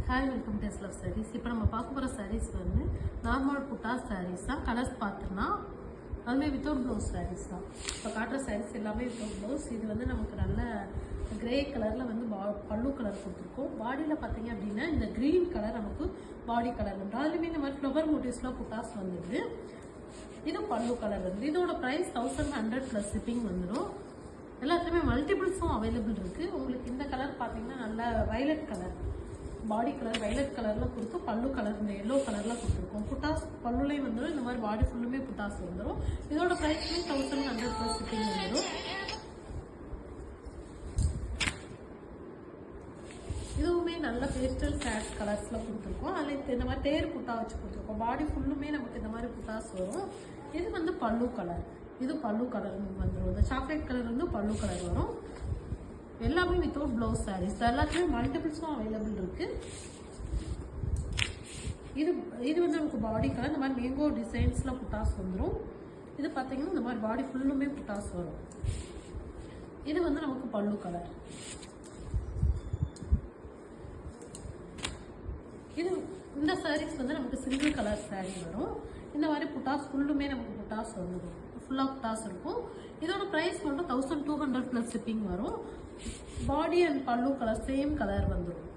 Hi welcome taste love saris. இப்போ நம்ம பார்க்க போகிற சாரீஸ் வந்து நார்மல் புட்டா சாரீஸ் தான். கலர்ஸ் பார்த்தோன்னா அதுமாதிரி வித்தவுட் ப்ளவுஸ் சாரீஸ் தான். இப்போ காட்டுற சாரீஸ் எல்லாமே வித்தவுட் ப்ளவுஸ். இது வந்து நமக்கு நல்ல கிரே கலரில் வந்து பல்லு கலர் கொடுத்துருக்கோம். பாடியில் பார்த்தீங்க அப்படின்னா இந்த க்ரீன் கலர் நமக்கு பாடி கலர் வந்து அதுலேயுமே இந்த மாதிரி ஃப்ளவர் மோட்டிவ்ஸ்லாம் புட்டாஸ் வந்துடுது. இது பல்லு கலர் வந்து இதோட ப்ரைஸ் 1100 + ஷிப்பிங் வந்துடும். எல்லாத்துலேயுமே மல்டிபிள்ஸும் அவைலபிள் இருக்குது. உங்களுக்கு இந்த கலர் பார்த்தீங்கன்னா நல்ல violet colour body colour violet கலரில் கொடுத்து பல்லு கலர் இந்த எல்லோ கலரில் கொடுத்துருக்கோம். புட்டாஸ் பல்லுலேயும் வந்துடும். இந்த மாதிரி பாடி ஃபுல்லுமே புட்டாஸ் வந்துடும். இதோட ப்ரைஸ்மே 1100 + ஷிப்பிங் வந்துடும். இதுவுமே நல்ல பேஸ்டல் சாட் கலர்ஸில் கொடுத்துருக்கோம். அதில் இந்த மாதிரி தேர் புட்டா வச்சு கொடுத்துருக்கோம். பாடி ஃபுல்லுமே நமக்கு இந்த மாதிரி புட்டாஸ் வரும். இது வந்து பல்லு கலர். இது பல்லு கலர் வந்துடும். இந்த சாக்லேட் கலர் வந்து பல்லு கலர் வரும். எல்லாமே வித்தவுட் ப்ளவுஸ் சாரீஸ். எல்லாத்துலேயும் மல்டிபிள்ஸும் அவைலபிள் இருக்குது. இது வந்து நமக்கு பாடி கலர் இந்த மாதிரி மேங்கோ டிசைன்ஸில் புட்டாஸ் வந்துடும். இது பார்த்தீங்கன்னா இந்த மாதிரி பாடி ஃபுல்லுமே புட்டாஸ் வரும். இது வந்து நமக்கு பல்லு கலர். இந்த சாரீஸ் வந்து நமக்கு சிங்கிள் கலர் சாரீ வரும். இந்த மாதிரி புட்டாஸ் ஃபுல்லுமே நமக்கு புட்டாஸ் வந்துடும். ஃபுல்லாக புட்டாஸ் இருக்கும். இதோட ப்ரைஸ் மட்டும் 1200 + ஷிப்பிங் வரும். பாடி அண்ட் பல்லு கலர் சேம் கலர் வந்துடும்.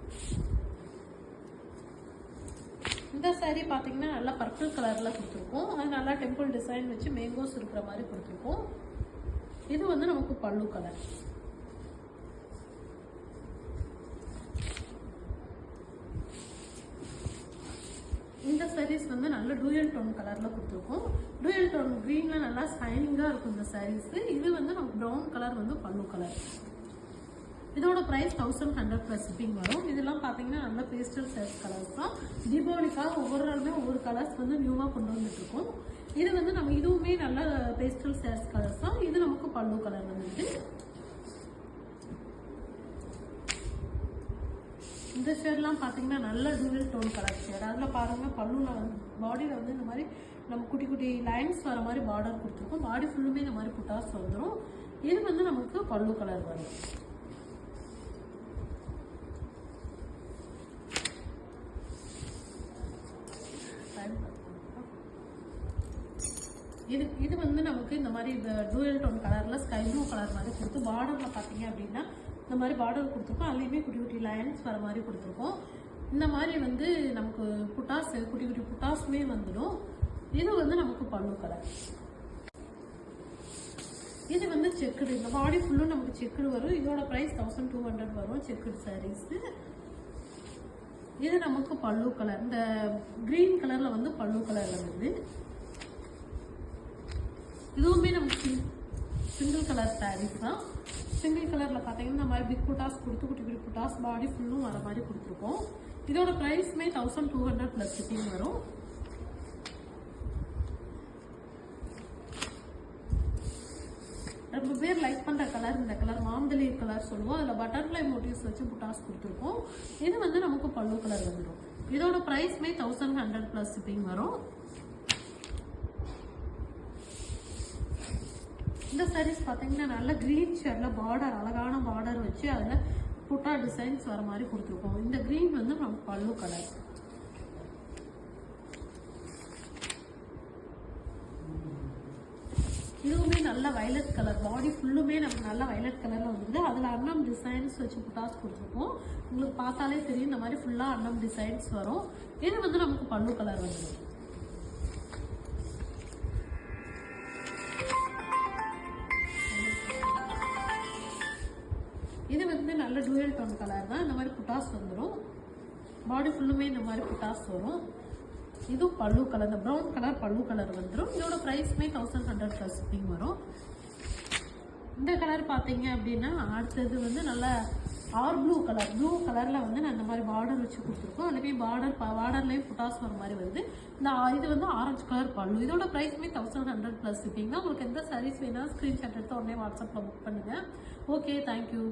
இந்த சாரீ பார்த்தீங்கன்னா நல்லா பர்பிள் கலரில் கொடுத்துருக்கோம். அது நல்லா டெம்பிள் டிசைன் வச்சு மேங்கோஸ் இருக்கிற மாதிரி கொடுத்துருக்கோம். இது வந்து நமக்கு பல்லு கலர். இந்த சாரீஸ் வந்து நல்ல டூயல் டோன் கலரில் கொடுத்துருக்கோம். டூயல் டோன் க்ரீனில் நல்லா ஷைனிங்காக இருக்கும் இந்த சாரீஸு. இது வந்து நமக்கு ப்ரௌன் கலர் வந்து பல்லு கலர். இதோட ப்ரைஸ் 1100 + ஷிப்பிங் வரும். இதெல்லாம் பார்த்தீங்கன்னா நல்ல பேஸ்டல் சாரீஸ் கலர்ஸ் தான். தீபாவளிக்காக ஒவ்வொரு நாளுமே ஒவ்வொரு கலர்ஸ் வந்து நியூவாக கொண்டு வந்துட்டுருக்கோம். இது வந்து நம்ம இதுவுமே நல்ல பேஸ்டல் சாரீஸ் கலர்ஸ் தான். இது நமக்கு பல்லு கலர் வந்துட்டு. இந்த ஷேட்லாம் பார்த்தீங்கன்னா நல்ல டூயல் டோன் கலர் ஷேட். அதில் பாருங்கள் பல்லுவில் வந்து பாடியில் வந்து இந்த மாதிரி நம்ம குட்டி குட்டி லைன்ஸ் வர மாதிரி பார்டர் கொடுத்துருக்கோம். பாடி ஃபுல்லுமே இந்த மாதிரி புட்டாஸ் வந்துடும். இது வந்து நமக்கு பல்லு கலர் வரும். இது வந்து நமக்கு இந்த மாதிரி டூயல் டோன் கலரில் ஸ்கை ப்ளூ கலர் மாதிரி கொடுத்து பார்டரில் பார்த்தீங்க அப்படின்னா இந்த மாதிரி பார்டர் கொடுத்துருக்கோம். அதுலேயுமே குட்டி குட்டி லைன்ஸ் வர மாதிரி கொடுத்துருக்கோம். இந்த மாதிரி வந்து நமக்கு புட்டாஸ் குட்டி குட்டி புட்டாஸுமே வந்துடும். இது வந்து நமக்கு பல்லு கலர். இது வந்து செக்குடு. இந்த பாடி ஃபுல்லும் நமக்கு செக்குடு வரும். இதோட ப்ரைஸ் 1200 வரும். செக்குடு சாரீஸு. இது நமக்கு பல்லு கலர். இந்த க்ரீன் கலரில் வந்து பல்லு கலர் வருது. இதுவுமே நமக்கு சிங்கிள் கலர் சாரீஸ் தான். சிங்கிள் கலரில் பார்த்தீங்கன்னா இந்த மாதிரி பிக் புட்டாஸ் கொடுத்து குட்டி குட்டி புட்டாஸ் பாடி ஃபுல்லும் வர மாதிரி கொடுத்துருக்கோம். இதோட ப்ரைஸ்மே 1200 + ஷிப்பிங் வரும். ரொம்ப பேர் லைக் பண்ணுற கலர் இந்த கலர் மாம்பழி கலர் சொல்லுவோம். அதில் பட்டர்ஃப்ளை மோட்டிவ்ஸ் வச்சு புட்டாஸ் கொடுத்துருக்கோம். இது வந்து நமக்கு பல்லு கலர் வந்துடும். இதோட ப்ரைஸ்மே 1100 + ஷிப்பிங் வரும். இந்த சாரீஸ் பார்த்தீங்கன்னா நல்ல க்ரீன் ஷேடில் பார்டர் அழகான பார்டர் வச்சு அதில் புட்டா டிசைன்ஸ் வர மாதிரி கொடுத்துருக்கோம். இந்த க்ரீன் வந்து நமக்கு பல்லு கலர். இதுவுமே நல்ல வைலட் கலர். பாடி ஃபுல்லுமே நமக்கு நல்ல வைலட் கலரில் வந்துடுது. அதில் அன்னம் டிசைன்ஸ் வச்சு புட்டாஸ் கொடுத்துருக்கோம். உங்களுக்கு பார்த்தாலே தெரியும் இந்த மாதிரி ஃபுல்லாக அன்னம் டிசைன்ஸ் வரும். இது வந்து நமக்கு பல்லு கலர் வந்துடும். இது வந்து நல்ல டூயல் டோன் கலர் தான். இந்த மாதிரி புட்டாஸ் வந்துடும். பாடி ஃபுல்லுமே இந்த மாதிரி புட்டாஸ் வரும். இது பல்லு கலர். இந்த ப்ரௌன் கலர் பல்லு கலர் வந்துடும். இதோட ப்ரைஸ்மே 1100 + ஷிப்பிங் வரும். இந்த கலர் பார்த்தீங்க அப்படின்னா அடுத்தது வந்து நல்ல ப்ளூ கலர். ப்ளூ கலரில் வந்து நான் இந்த மாதிரி பார்டர் வச்சு கொடுத்துருக்கோம். அதுலேயே பார்டர்லேயும் புட்டாஸ் வர மாதிரி வருது. இது வந்து ஆரஞ்சு கலர் பல்லு. இதோட ப்ரைஸ்மே 1100 + ஷிப்பிங் தான். உங்களுக்கு எந்த சாரீஸ் வேணாலும் ஸ்க்ரீன்ஷாட் எடுத்து உடனே வாட்ஸ்அப்பில் புக் பண்ணுங்கள். Okay, thank you.